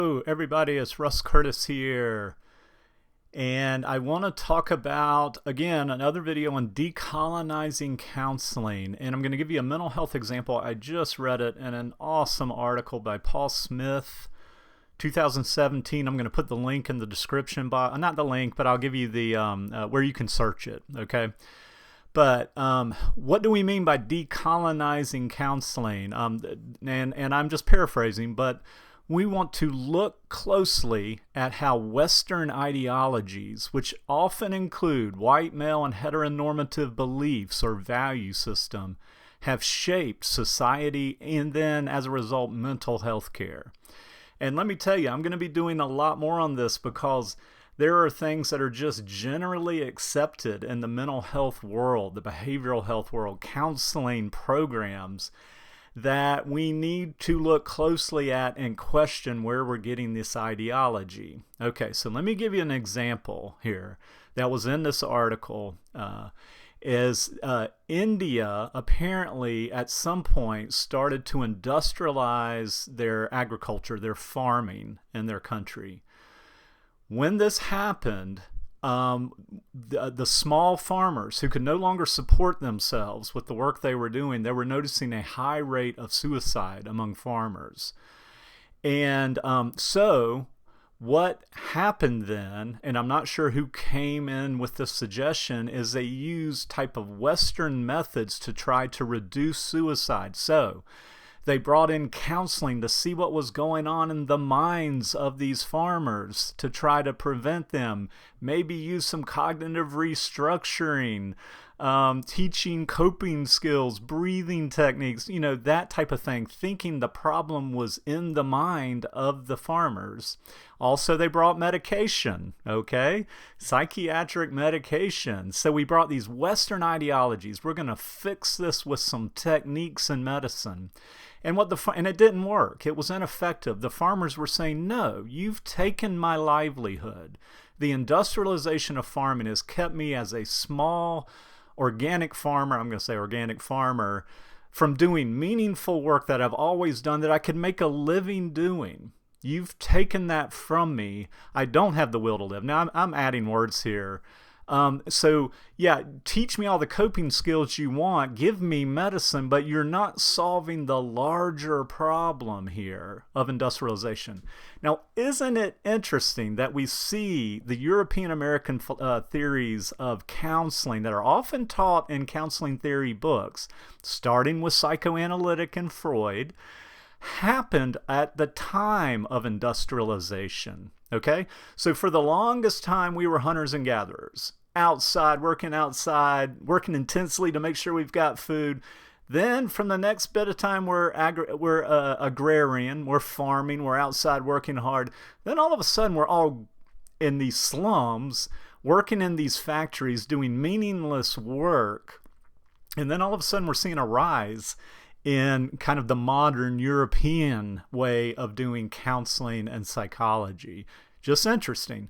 Hello, everybody. It's Russ Curtis here. And I want to talk about, again, another video on decolonizing counseling. And I'm going to give you a mental health example. I just read it in an awesome article by Paul Smith, 2017. I'm going to put the link in the description box. Not the link, but I'll give you the where you can search it, okay? But what do we mean by decolonizing counseling? And I'm just paraphrasing, but we want to look closely at how Western ideologies, which often include white male and heteronormative beliefs or value system, have shaped society and then, as a result, mental health care. And let me tell you, I'm going to be doing a lot more on this because there are things that are just generally accepted in the mental health world, the behavioral health world, counseling programs, that we need to look closely at and question where we're getting this ideology. Okay, so let me give you an example here that was in this article. India apparently at some point started to industrialize their agriculture, their farming in their country. When this happened, the small farmers who could no longer support themselves with the work they were doing, they were noticing a high rate of suicide among farmers. And so what happened then, and I'm not sure who came in with this suggestion, is they used type of Western methods to try to reduce suicide. So they brought in counseling to see what was going on in the minds of these farmers to try to prevent them. Maybe use some cognitive restructuring, teaching coping skills, breathing techniques, that type of thing, thinking the problem was in the mind of the farmers. Also, they brought medication, okay? Psychiatric medication. So we brought these Western ideologies. We're going to fix this with some techniques in medicine. And it didn't work. It was ineffective. The farmers were saying, no, you've taken my livelihood. The industrialization of farming has kept me as a small organic farmer, I'm going to say organic farmer, from doing meaningful work that I've always done that I could make a living doing. You've taken that from me. I don't have the will to live. Now, I'm adding words here. Teach me all the coping skills you want, give me medicine, but you're not solving the larger problem here of industrialization. Now, isn't it interesting that we see the European American theories of counseling that are often taught in counseling theory books, starting with psychoanalytic and Freud, happened at the time of industrialization? Okay, so for the longest time we were hunters and gatherers, outside, working intensely to make sure we've got food. Then from the next bit of time we're agrarian, we're farming, we're outside working hard. Then all of a sudden we're all in these slums, working in these factories, doing meaningless work. And then all of a sudden we're seeing a rise in kind of the modern European way of doing counseling and psychology. Just interesting.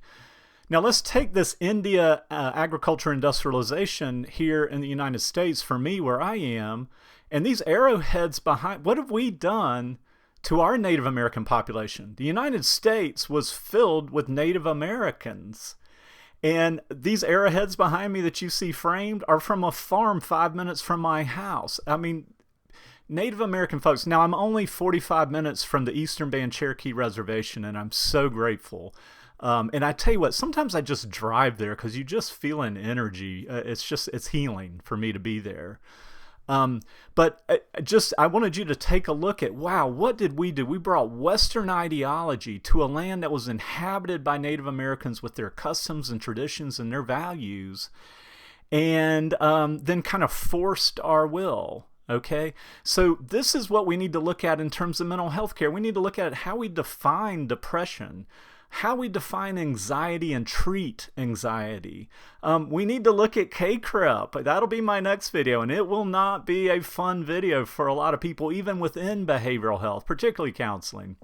Now let's take this India agriculture industrialization here in the United States, for me where I am, and these arrowheads behind, what have we done to our Native American population? The United States was filled with Native Americans. And these arrowheads behind me that you see framed are from a farm 5 minutes from my house. I mean, Native American folks. Now, I'm only 45 minutes from the Eastern Band Cherokee Reservation, and I'm so grateful. And I tell you what, sometimes I just drive there because you just feel an energy. It's healing for me to be there. But I wanted you to take a look at, wow, what did we do? We brought Western ideology to a land that was inhabited by Native Americans with their customs and traditions and their values, and then kind of forced our will. Okay, so this is what we need to look at in terms of mental health care. We need to look at how we define depression, how we define anxiety and treat anxiety. We need to look at K-CREP. That'll be my next video, and it will not be a fun video for a lot of people, even within behavioral health, particularly counseling.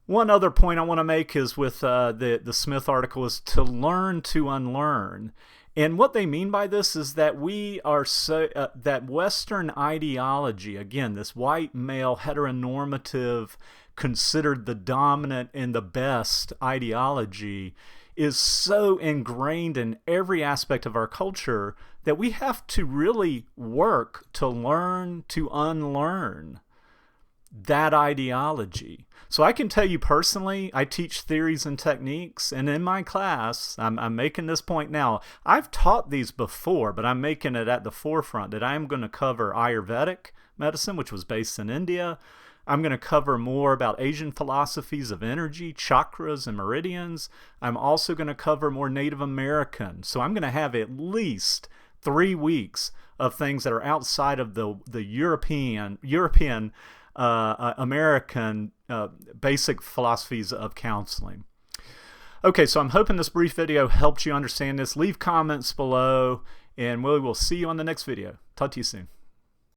One other point I want to make is with the Smith article is to learn to unlearn. And what they mean by this is that we are that Western ideology, again, this white male heteronormative considered the dominant and the best ideology is so ingrained in every aspect of our culture that we have to really work to learn to unlearn that ideology. So I can tell you personally, I teach theories and techniques, and in my class, I'm making this point now. I've taught these before, but I'm making it at the forefront that I'm going to cover Ayurvedic medicine, which was based in India. I'm going to cover more about Asian philosophies of energy, chakras, and meridians. I'm also going to cover more Native American. So I'm going to have at least 3 weeks of things that are outside of the European American basic philosophies of counseling. Okay, so I'm hoping this brief video helped you understand this. Leave comments below, and we will see you on the next video. Talk to you soon.